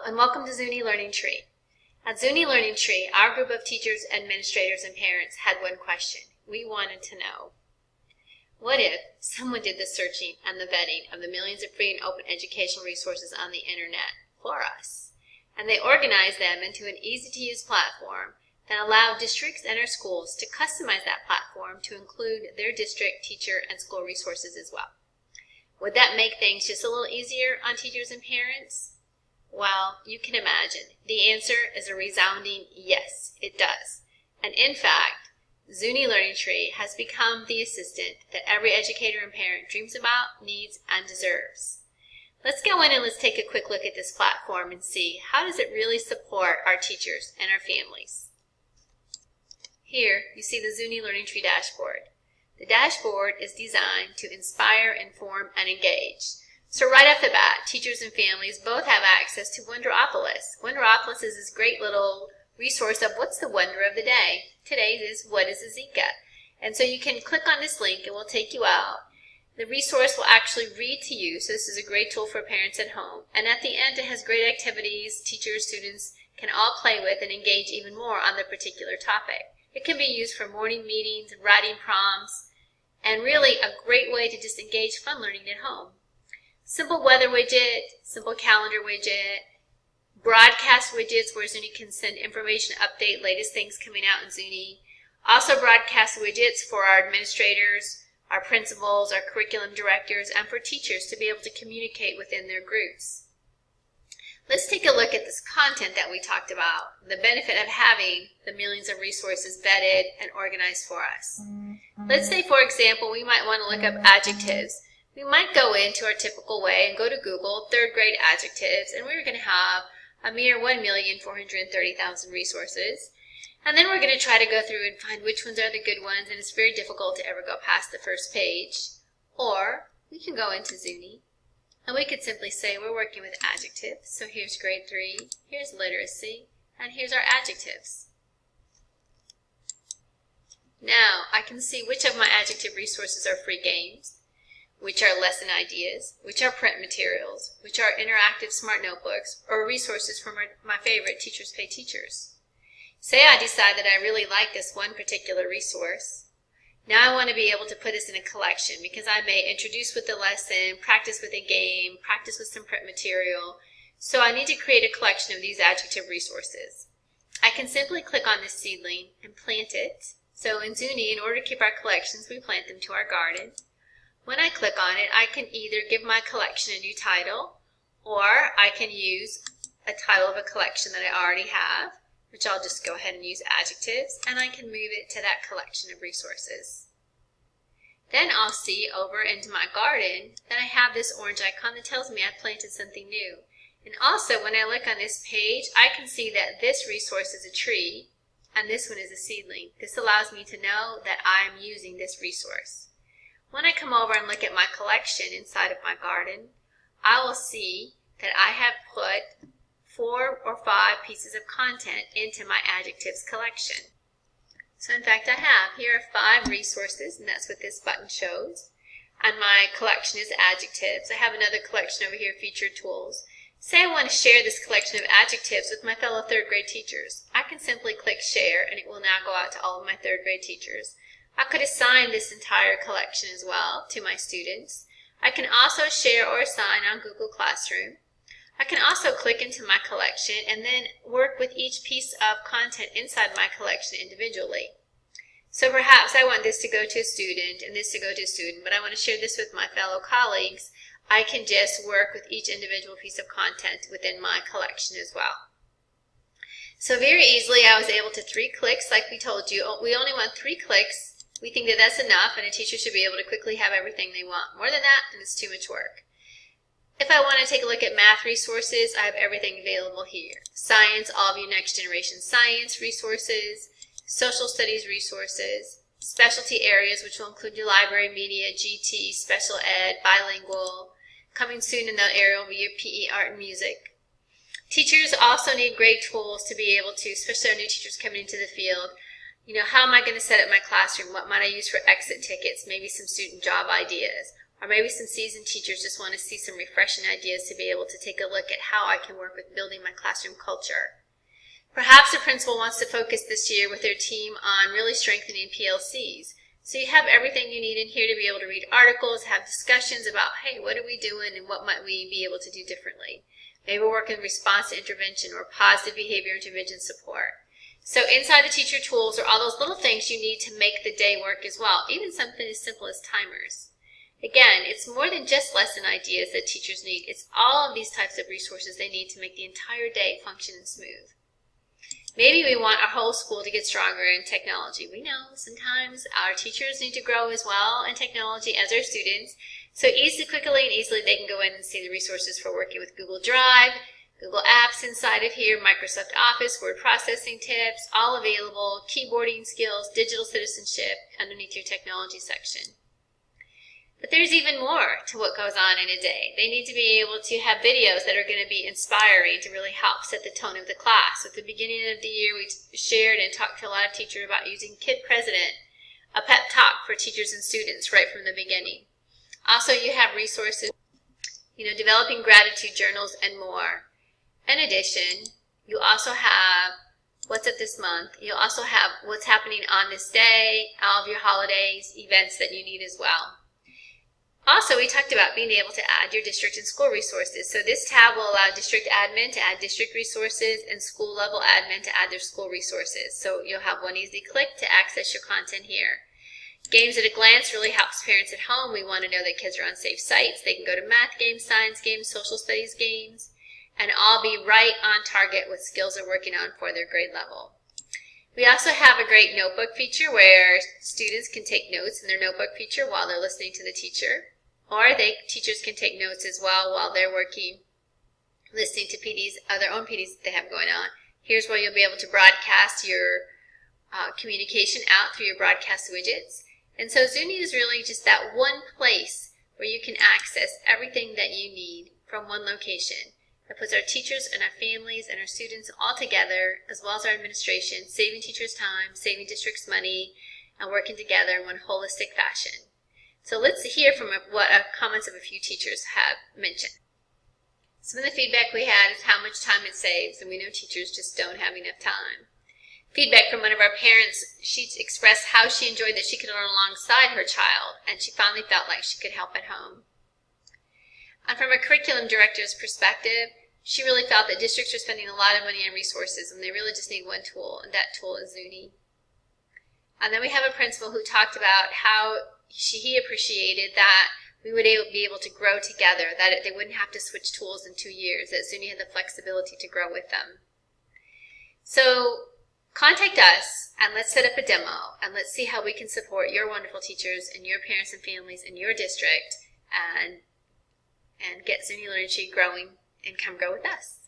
Hello, and welcome to ZUNI Learning Tree. At ZUNI Learning Tree, our group of teachers, administrators, and parents had one question. We wanted to know, what if someone did the searching and the vetting of the millions of free and open educational resources on the internet for us, and they organized them into an easy-to-use platform that allowed districts and our schools to customize that platform to include their district, teacher, and school resources as well? Would that make things just a little easier on teachers and parents? Well, you can imagine. The answer is a resounding yes, it does. And in fact, ZUNI Learning Tree has become the assistant that every educator and parent dreams about, needs, and deserves. Let's go in and let's take a quick look at this platform and see how does it really support our teachers and our families. Here, you see the ZUNI Learning Tree dashboard. The dashboard is designed to inspire, inform, and engage. So right off the bat, teachers and families both have access to Wonderopolis. Wonderopolis is this great little resource of what's the wonder of the day. Today's is what is a Zika? And so you can click on this link, it will take you out. The resource will actually read to you, so this is a great tool for parents at home. And at the end, it has great activities teachers, students can all play with and engage even more on the particular topic. It can be used for morning meetings, writing prompts, and really a great way to just engage fun learning at home. Simple weather widget, simple calendar widget, broadcast widgets where ZUNI can send information, update latest things coming out in ZUNI. Also broadcast widgets for our administrators, our principals, our curriculum directors, and for teachers to be able to communicate within their groups. Let's take a look at this content that we talked about, the benefit of having the millions of resources vetted and organized for us. Let's say, for example, we might want to look up adjectives. We might go into our typical way and go to Google, third grade adjectives, and we're going to have a mere 1,430,000 resources. And then we're going to try to go through and find which ones are the good ones, and it's very difficult to ever go past the first page. Or we can go into ZUNI, and we could simply say we're working with adjectives. So here's grade 3, here's literacy, and here's our adjectives. Now I can see which of my adjective resources are free games, which are lesson ideas, which are print materials, which are interactive smart notebooks, or resources from my favorite Teachers Pay Teachers. Say I decide that I really like this one particular resource. Now I want to be able to put this in a collection because I may introduce with the lesson, practice with a game, practice with some print material. So I need to create a collection of these adjective resources. I can simply click on this seedling and plant it. So in ZUNI, in order to keep our collections, we plant them to our garden. When I click on it, I can either give my collection a new title, or I can use a title of a collection that I already have, which I'll just go ahead and use adjectives, and I can move it to that collection of resources. Then I'll see over into my garden that I have this orange icon that tells me I've planted something new. And also when I look on this page, I can see that this resource is a tree, and this one is a seedling. This allows me to know that I am using this resource. When I come over and look at my collection inside of my garden, I will see that I have put 4 or 5 pieces of content into my adjectives collection. So in fact I have. Here are 5 resources, and that's what this button shows. And my collection is adjectives. I have another collection over here, featured tools. Say I want to share this collection of adjectives with my fellow 3rd grade teachers. I can simply click share, and it will now go out to all of my 3rd grade teachers. I could assign this entire collection as well to my students. I can also share or assign on Google Classroom. I can also click into my collection and then work with each piece of content inside my collection individually. So perhaps I want this to go to a student and this to go to a student, but I want to share this with my fellow colleagues. I can just work with each individual piece of content within my collection as well. So very easily I was able to 3 clicks, like we told you. We only want 3 clicks. We think that that's enough, and a teacher should be able to quickly have everything they want. More than that, and it's too much work. If I want to take a look at math resources, I have everything available here. Science, all of you next generation science resources, social studies resources, specialty areas, which will include your library, media, GT, special ed, bilingual. Coming soon in that area will be your PE, art, and music. Teachers also need great tools to be able to, especially our new teachers coming into the field, how am I going to set up my classroom? What might I use for exit tickets? Maybe some student job ideas. Or maybe some seasoned teachers just want to see some refreshing ideas to be able to take a look at how I can work with building my classroom culture. Perhaps the principal wants to focus this year with their team on really strengthening PLCs. So you have everything you need in here to be able to read articles, have discussions about, hey, what are we doing and what might we be able to do differently? Maybe we're working in response to intervention or positive behavior intervention support. So inside the teacher tools are all those little things you need to make the day work as well, even something as simple as timers. Again, it's more than just lesson ideas that teachers need. It's all of these types of resources they need to make the entire day function and smooth. Maybe we want our whole school to get stronger in technology. We know sometimes our teachers need to grow as well in technology as our students. So quickly and easily they can go in and see the resources for working with Google Drive, Google Apps inside of here, Microsoft Office, word processing tips, all available, keyboarding skills, digital citizenship underneath your technology section. But there's even more to what goes on in a day. They need to be able to have videos that are going to be inspiring to really help set the tone of the class. At the beginning of the year, we shared and talked to a lot of teachers about using Kid President, a pep talk for teachers and students right from the beginning. Also, you have resources, developing gratitude journals and more. In addition, you also have what's up this month. You'll also have what's happening on this day, all of your holidays, events that you need as well. Also, we talked about being able to add your district and school resources. So this tab will allow district admin to add district resources and school level admin to add their school resources. So you'll have one easy click to access your content here. Games at a glance really helps parents at home. We want to know that kids are on safe sites. They can go to math games, science games, social studies games, and all be right on target with skills they're working on for their grade level. We also have a great notebook feature where students can take notes in their notebook feature while they're listening to the teacher. Or teachers can take notes as well while they're listening to PDs, their own PDs that they have going on. Here's where you'll be able to broadcast your communication out through your broadcast widgets. And so ZUNI is really just that one place where you can access everything that you need from one location. That puts our teachers and our families and our students all together, as well as our administration, saving teachers time, saving districts money, and working together in one holistic fashion. So let's hear from what comments of a few teachers have mentioned. Some of the feedback we had is how much time it saves, and we know teachers just don't have enough time. Feedback from one of our parents, she expressed how she enjoyed that she could learn alongside her child, and she finally felt like she could help at home. And from a curriculum director's perspective, she really felt that districts are spending a lot of money on resources, and they really just need one tool, and that tool is ZUNI. And then we have a principal who talked about how he appreciated that we would be able to grow together, that they wouldn't have to switch tools in 2 years, that ZUNI had the flexibility to grow with them. So contact us and let's set up a demo and let's see how we can support your wonderful teachers and your parents and families in your district and get ZUNI Literacy growing, and come grow with us.